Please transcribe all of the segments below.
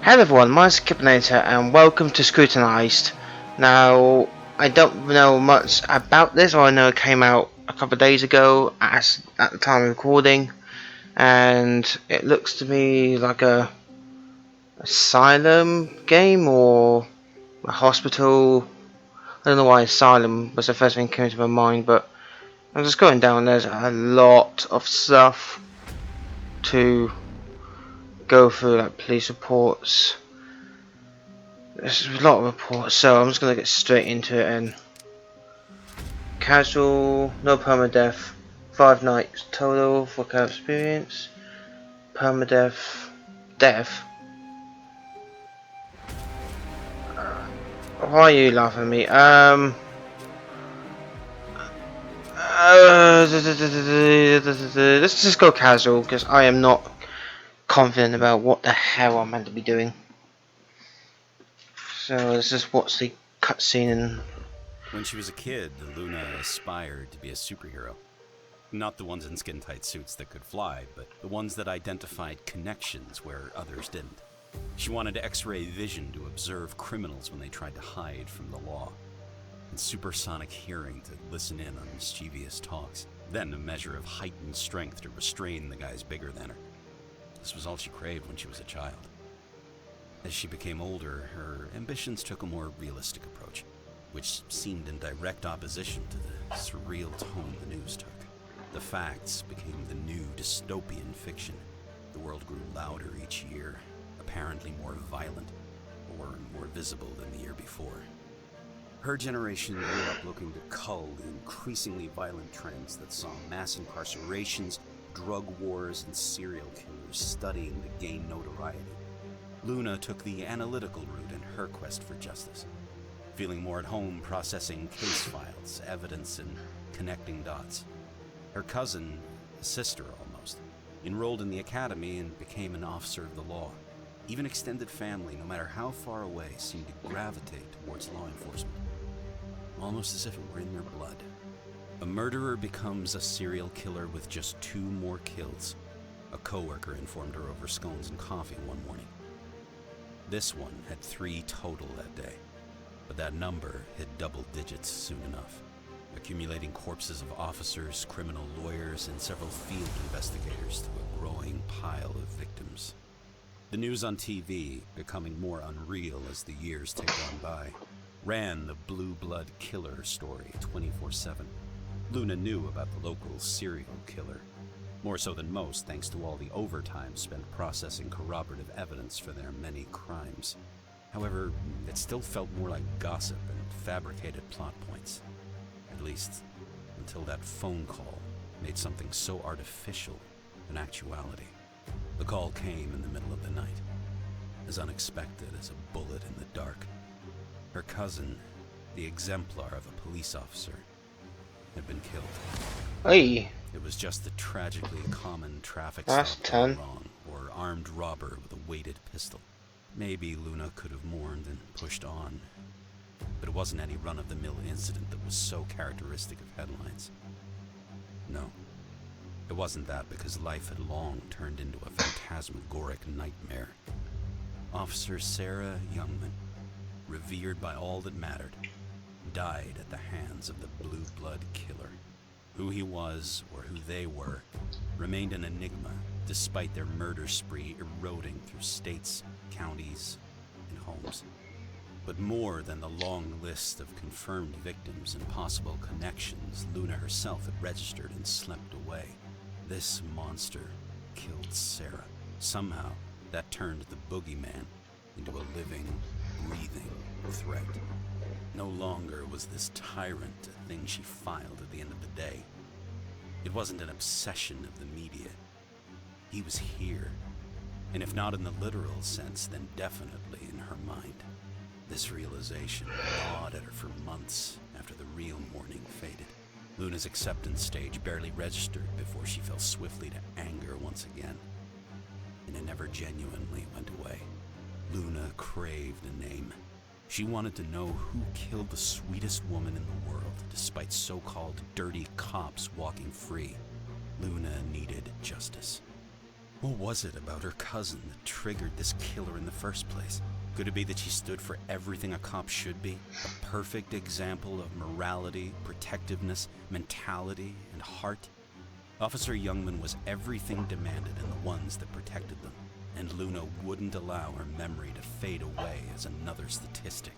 Hello everyone, my name's Kipinator and welcome to Scrutinized. Now, I don't know much about this, or I know it came out a couple of days ago at the time of recording, and it looks to me like a asylum game or a hospital. I don't know why asylum was the first thing that came to my mind, but I'm just going down. There's a lot of stuff to go through, like police reports. There's a lot of reports, so I'm just gonna get straight into it. And casual, no permadeath, 5 nights total for current experience. Permadeath, death. Why are you laughing at me? Let's just go casual because I am not confident about what the hell I'm meant to be doing. So let's just watch the cutscene and. When she was a kid, Luna aspired to be a superhero. Not the ones in skin-tight suits that could fly, but the ones that identified connections where others didn't. She wanted X-ray vision to observe criminals when they tried to hide from the law, and supersonic hearing to listen in on mischievous talks, then a measure of heightened strength to restrain the guys bigger than her. This was all she craved when she was a child. As she became older, her ambitions took a more realistic approach, which seemed in direct opposition to the surreal tone the news took. The facts became the new dystopian fiction. The world grew louder each year, apparently more violent, or more visible than the year before. Her generation grew up looking to cull the increasingly violent trends that saw mass incarcerations, drug wars, and serial killers studying to gain notoriety. Luna took the analytical route in her quest for justice, feeling more at home processing case files, evidence, and connecting dots. Her cousin, a sister almost, enrolled in the academy and became an officer of the law. Even extended family, no matter how far away, seemed to gravitate towards law enforcement, almost as if it were in their blood. A murderer becomes a serial killer with just 2 more kills. A coworker informed her over scones and coffee one morning. This one had 3 total that day, but that number hit double digits soon enough, accumulating corpses of officers, criminal lawyers, and several field investigators to a growing pile of victims. The news on TV, becoming more unreal as the years ticked on by, ran the blue blood killer story 24/7. Luna knew about the local serial killer, more so than most thanks to all the overtime spent processing corroborative evidence for their many crimes. However, it still felt more like gossip and fabricated plot points. At least, until that phone call made something so artificial an actuality. The call came in the middle of the night, as unexpected as a bullet in the dark. Her cousin, the exemplar of a police officer, had been killed. Hey, It was just the tragically common traffic that's stop 10. gone wrong, or armed robber with a weighted pistol. Maybe Luna could have mourned and pushed on, but it wasn't any run-of-the-mill incident that was so characteristic of headlines. No, it wasn't that, because life had long turned into a phantasmagoric nightmare. Officer Sarah Youngman, revered by all that mattered, died at the hands of the blue blood killer. Who he was, or who they were, remained an enigma, despite their murder spree eroding through states, counties, and homes. But more than the long list of confirmed victims and possible connections Luna herself had registered and slept away, this monster killed Sarah. Somehow, that turned the boogeyman into a living, breathing threat. No longer was this tyrant a thing she filed at the end of the day. It wasn't an obsession of the media. He was here, and if not in the literal sense, then definitely in her mind. This realization gnawed at her for months after the real mourning faded. Luna's acceptance stage barely registered before she fell swiftly to anger once again, and it never genuinely went away. Luna craved a name. She wanted to know who killed the sweetest woman in the world, despite so-called dirty cops walking free. Luna needed justice. What was it about her cousin that triggered this killer in the first place? Could it be that she stood for everything a cop should be? A perfect example of morality, protectiveness, mentality, and heart? Officer Youngman was everything demanded in the ones that protected them, and Luna wouldn't allow her memory to fade away as another statistic.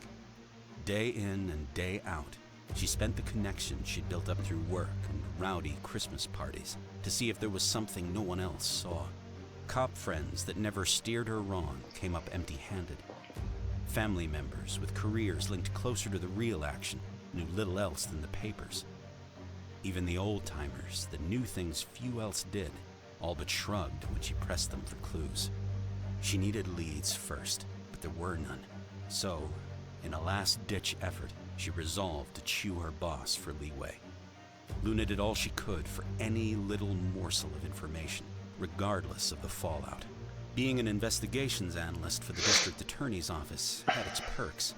Day in and day out, she spent the connections she'd built up through work and rowdy Christmas parties to see if there was something no one else saw. Cop friends that never steered her wrong came up empty-handed. Family members with careers linked closer to the real action knew little else than the papers. Even the old-timers that knew things few else did all but shrugged when she pressed them for clues. She needed leads first, but there were none. So, in a last-ditch effort, she resolved to chew her boss for leeway. Luna did all she could for any little morsel of information, regardless of the fallout. Being an investigations analyst for the district attorney's office had its perks,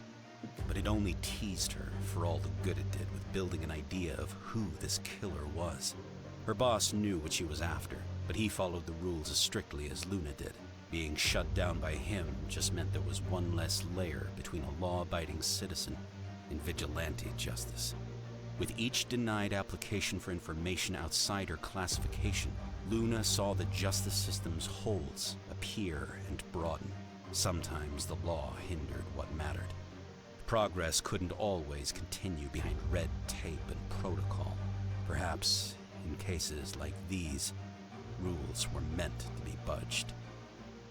but it only teased her for all the good it did with building an idea of who this killer was. Her boss knew what she was after, but he followed the rules as strictly as Luna did. Being shut down by him just meant there was one less layer between a law-abiding citizen and vigilante justice. With each denied application for information outside her classification, Luna saw the justice system's holes appear and broaden. Sometimes the law hindered what mattered. Progress couldn't always continue behind red tape and protocol. Perhaps, in cases like these, rules were meant to be budged.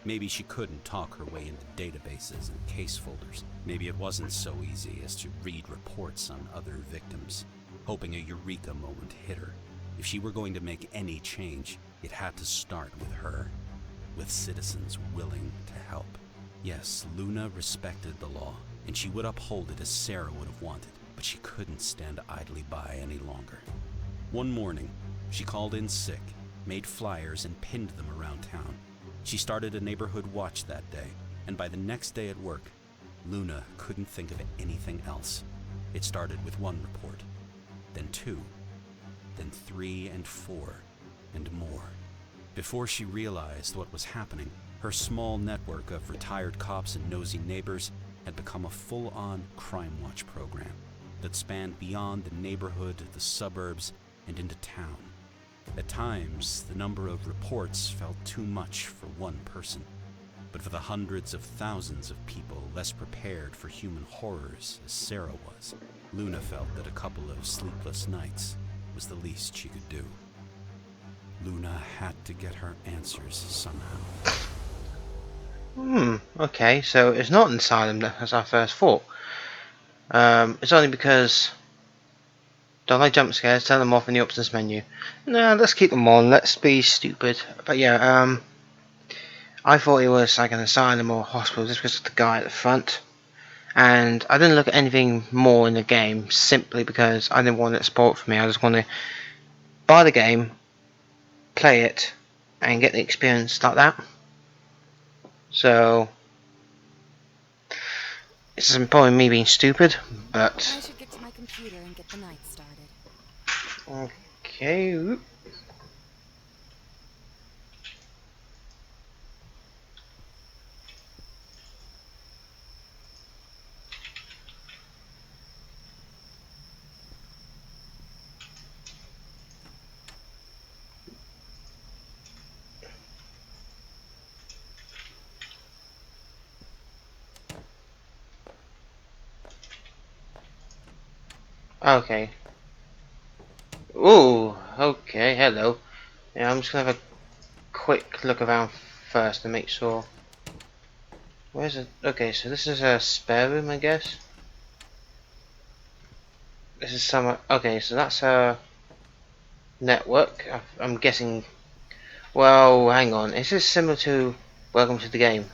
Maybe she couldn't talk her way into databases and case folders. Maybe it wasn't so easy as to read reports on other victims, hoping a eureka moment hit her. If she were going to make any change, it had to start with her, with citizens willing to help. Yes, Luna respected the law, and she would uphold it as Sarah would have wanted, but she couldn't stand idly by any longer. One morning, she called in sick, made flyers, and pinned them around town. She started a neighborhood watch that day, and by the next day at work, Luna couldn't think of anything else. It started with one report, then two, then 3 and 4, and more. Before she realized what was happening, her small network of retired cops and nosy neighbors had become a full-on crime watch program that spanned beyond the neighborhood, the suburbs, and into town. At times, the number of reports felt too much for one person, but for the hundreds of thousands of people less prepared for human horrors as Sarah was, Luna felt that a couple of sleepless nights was the least she could do. Luna had to get her answers somehow. Okay, so it's not an asylum as I first thought. It's only because don't like jump scares, turn them off in the options menu. No, let's keep them on, let's be stupid. But yeah, I thought it was like an asylum or hospital just because of the guy at the front. And I didn't look at anything more in the game simply because I didn't want it spoiled for me. I just want to buy the game, play it, and get the experience like that. So this is probably me being stupid, but I should get to my computer and get the night started. okay. Whoop. Okay. Ooh, okay, hello. Yeah, I'm just gonna have a quick look around first to make sure. Where's it? Okay, so this is a spare room, I guess. This is some. Okay, so that's a network. I'm guessing. Well, hang on. Is this similar to Welcome to the Game?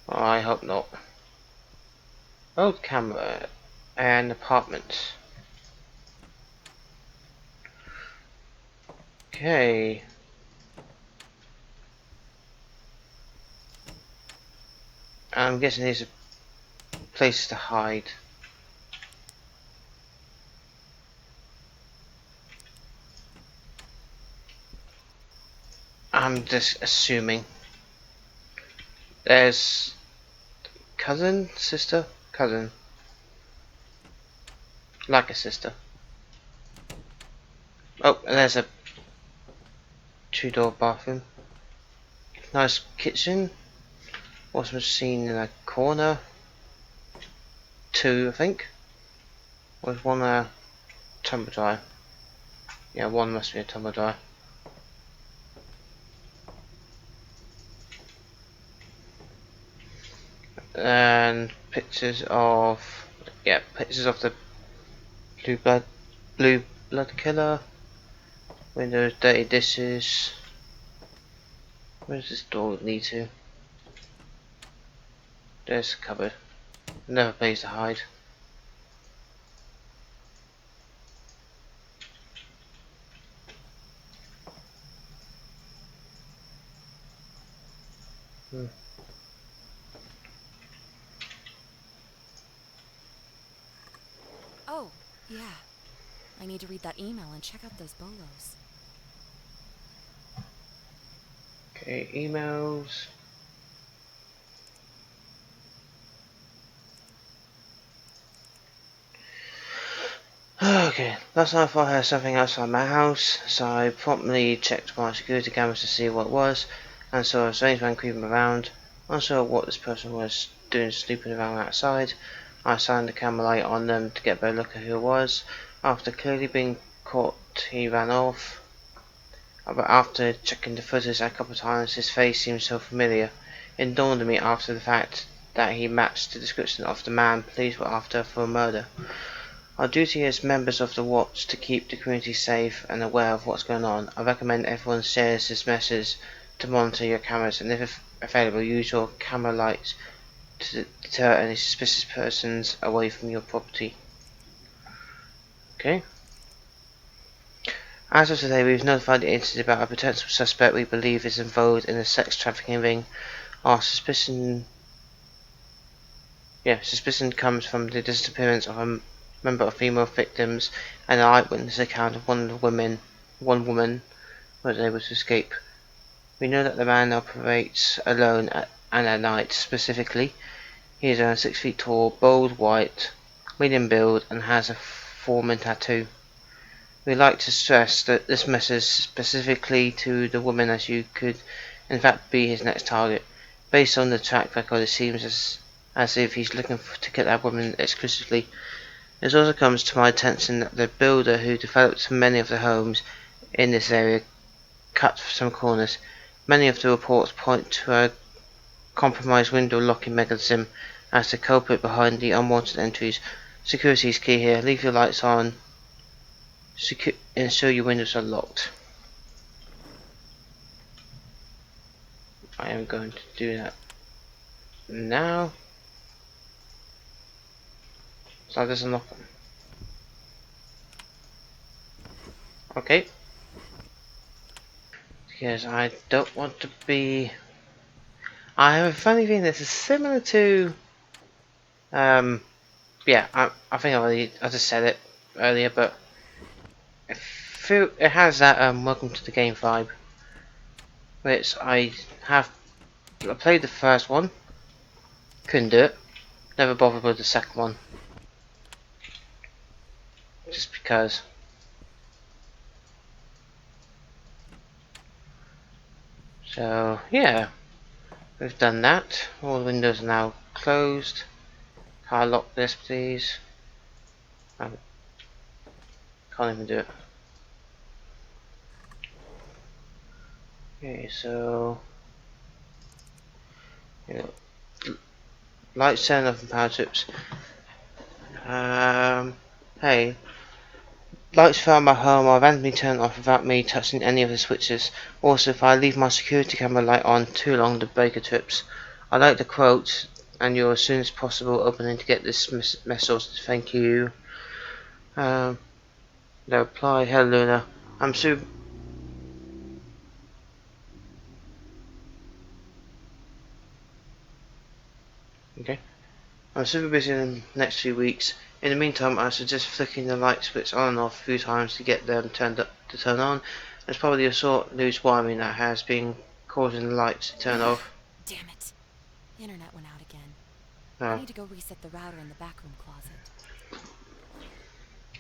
Oh, I hope not. Old camera and apartment. Okay. I'm guessing these are places to hide. I'm just assuming. There's cousin, sister, cousin, like a sister. Oh, and there's a two-door bathroom. Nice kitchen. Washing machine in a corner. Two, I think. With one tumble dryer. Yeah, one must be a tumble dryer. And pictures of the blue blood killer. Windows, dirty dishes. Where does this door lead to? There's the cupboard. Never place to hide. Oh, yeah. I need to read that email and check out those bolos. Okay, emails. Okay, last night I thought I heard something outside my house, so I promptly checked my security cameras to see what it was, and saw a strange man creeping around. Unsure what this person was doing sleeping around outside, I shined the camera light on them to get a better look at who it was. After clearly being caught, he ran off. But after checking the footage a couple of times, his face seemed so familiar. It dawned on me after the fact that he matched the description of the man police were after for a murder. Our duty as members of the Watch to keep the community safe and aware of what's going on. I recommend everyone shares this message to monitor your cameras, and if available, use your camera lights to deter any suspicious persons away from your property. Okay. As of today, we've notified the agency about a potential suspect we believe is involved in a sex trafficking ring. Our suspicion comes from the disappearance of a member of female victims and an eyewitness account of one woman was able to escape. We know that the man operates alone and at night. Specifically, he is around 6 feet tall, bold white, medium build, and has a foreman tattoo. We'd like to stress that this message specifically to the woman, as you could in fact be his next target. Based on the track record, it seems as if he's looking to get that woman exclusively. It also comes to my attention that the builder who developed many of the homes in this area cut some corners. Many of the reports point to a compromised window locking mechanism as the culprit behind the unwanted entries. Security is key here. Leave your lights on. Ensure your windows are locked. I am going to do that now. So there's a knock on. Okay. Because I don't want to be. I have a funny feeling this is similar to. Yeah, I think I just said it earlier, but it has that welcome to the game vibe, which I played the first one, couldn't do it, never bothered with the second one, just because. So yeah, we've done that. All the windows are now closed. Can I lock this, please? I can't even do it. Okay, so lights turn off and power trips. Hey, lights throughout my home are randomly turned off without me touching any of the switches. Also, if I leave my security camera light on too long, the breaker trips. I like the quote, and you're as soon as possible opening to get this mess sorted. Thank you. The reply, hello Luna. I'm super. Okay. I'm super busy in the next few weeks. In the meantime, I suggest flicking the light switch on and off a few times to get them to turn on. There's probably a short loose wiring that has been causing the lights to turn off. Damn it. Internet went out again. I Oh. need to go reset the router in the backroom closet.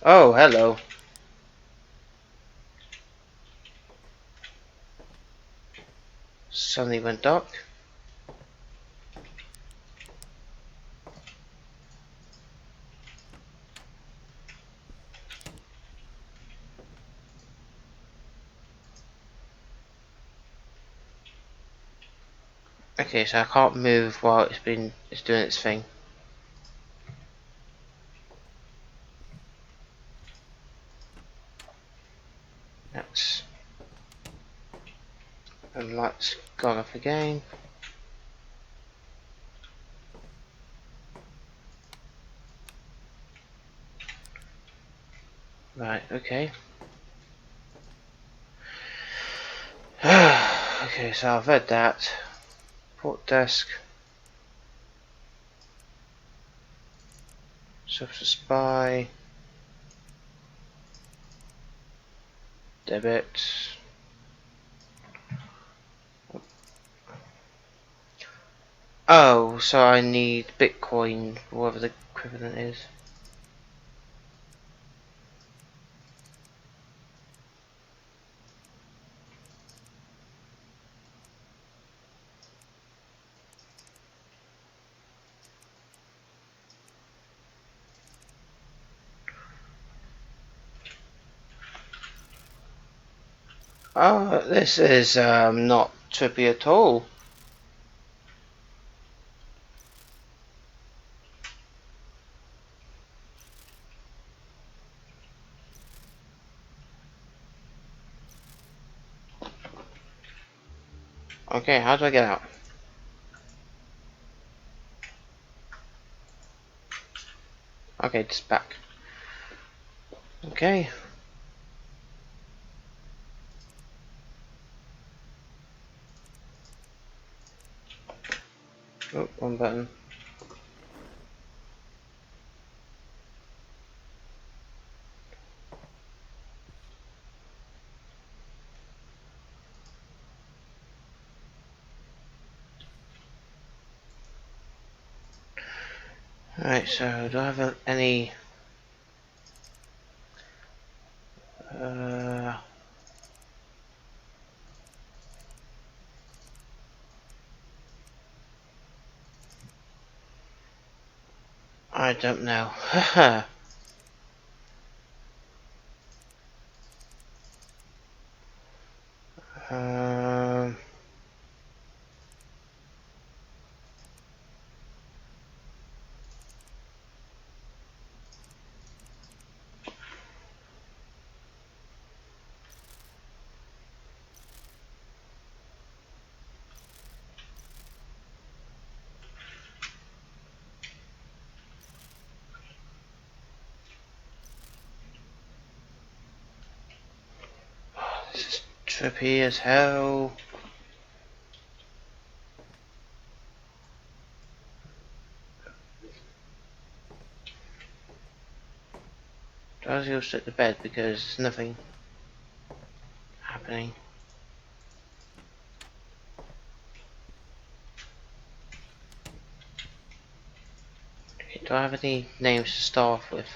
Oh, hello. Suddenly went dark. Okay, so I can't move while it's doing its thing. That's and the light's gone off again. Right, okay. Okay, so I've read that. Port desk. Social spy. Debit. Oh, so I need Bitcoin, whatever the equivalent is. Oh, this is not trippy at all. Okay, how do I get out? Okay, just back. Okay. Oh, one button. Alright, so do I have any... I don't know. um, this is trippy as hell. Do I go sit to bed because there's nothing happening? Okay, do I have any names to start off with?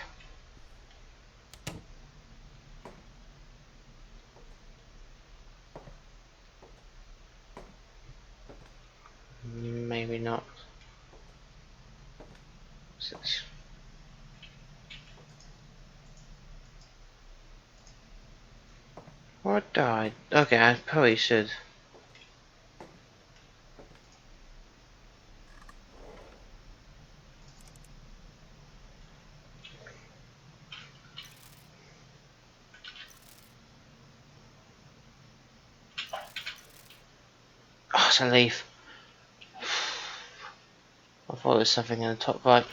Maybe not. Six. What died? Okay, I probably should. Oh, it's a leaf. I thought there was something in the top right.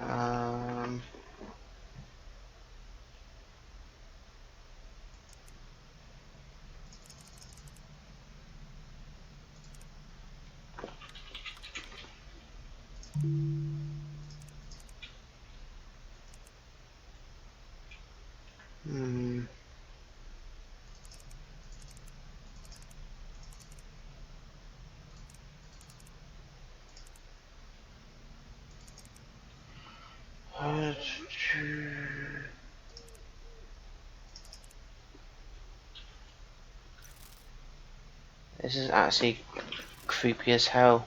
Um, This is actually creepy as hell.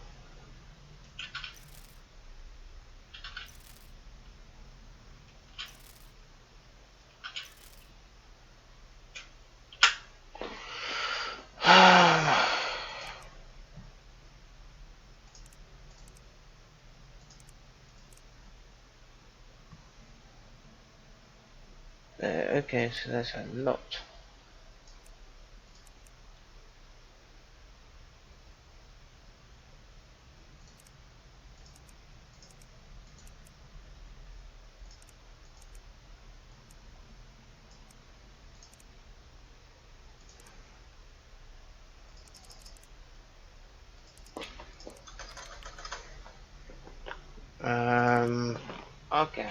Okay, so there's a lot. Okay.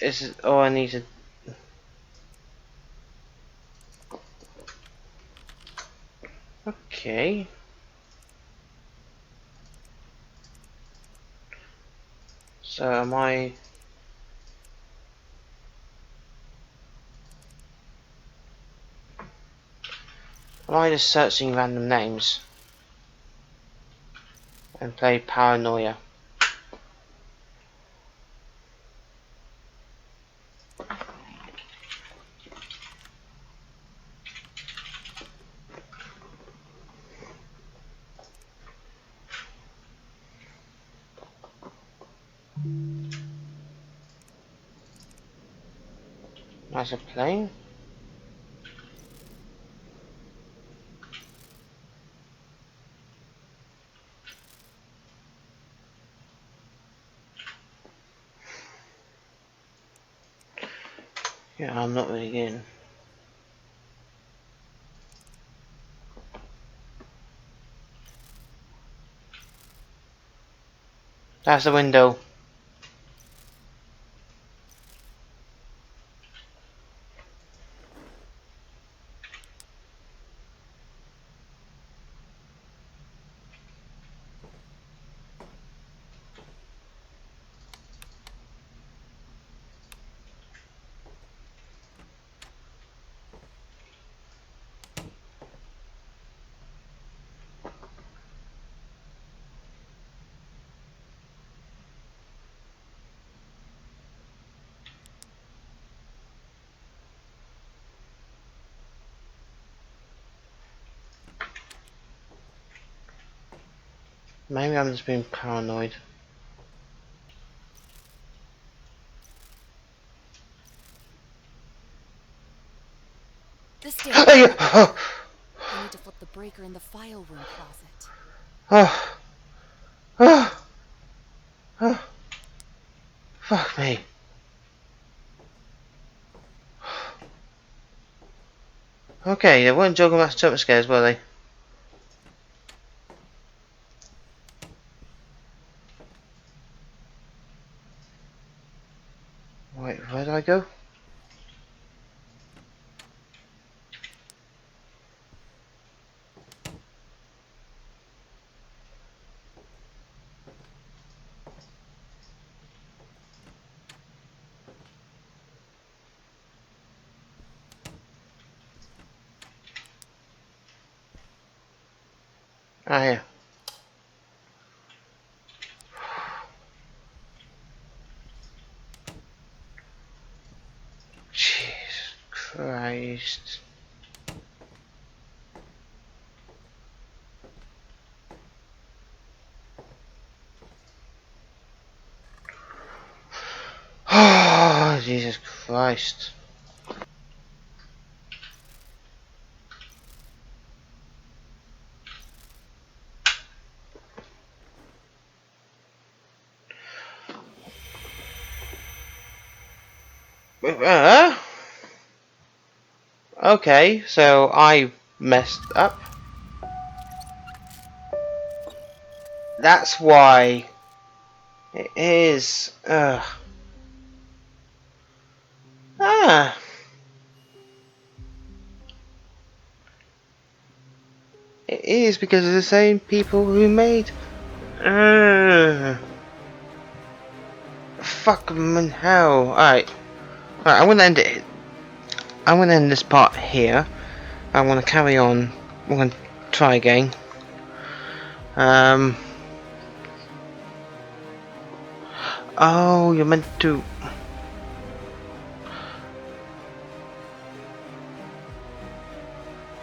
This is all I need to. Okay. So am I? Am I just searching random names and play paranoia? As a plane? Yeah, I'm not really getting. That's the window. Maybe I'm just being paranoid. This didn't Hey! work. Oh, I need to flip the breaker in the file room closet. oh, oh, oh, fuck me. Okay, they weren't joking about jump scares, were they? Wait, where did I go? Ah, here. Jesus Christ. Oh, Jesus Christ. Uh, okay, so I messed up. That's why it is. Ah. It is because of the same people who made. Fuck 'em in hell. Alright. Alright, I'm gonna end it. I'm gonna end this part here. I'm gonna carry on. I'm gonna try again. Oh, you're meant to.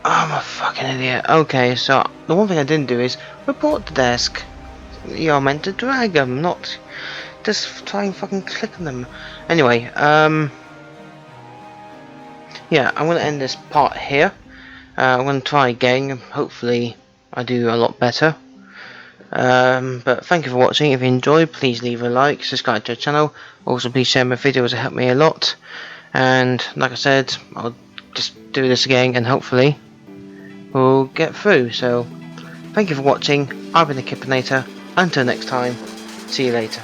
Oh, I'm a fucking idiot. Okay, so the one thing I didn't do is report the desk. You're meant to drag them, not just try and fucking click on them. Anyway, yeah, I'm gonna end this part here. I'm gonna try again. Hopefully, I do a lot better. But thank you for watching. If you enjoyed, please leave a like, subscribe to the channel. Also, please share my videos; it help me a lot. And like I said, I'll just do this again, and hopefully, we'll get through. So, thank you for watching. I've been the Kipinator. Until next time, see you later.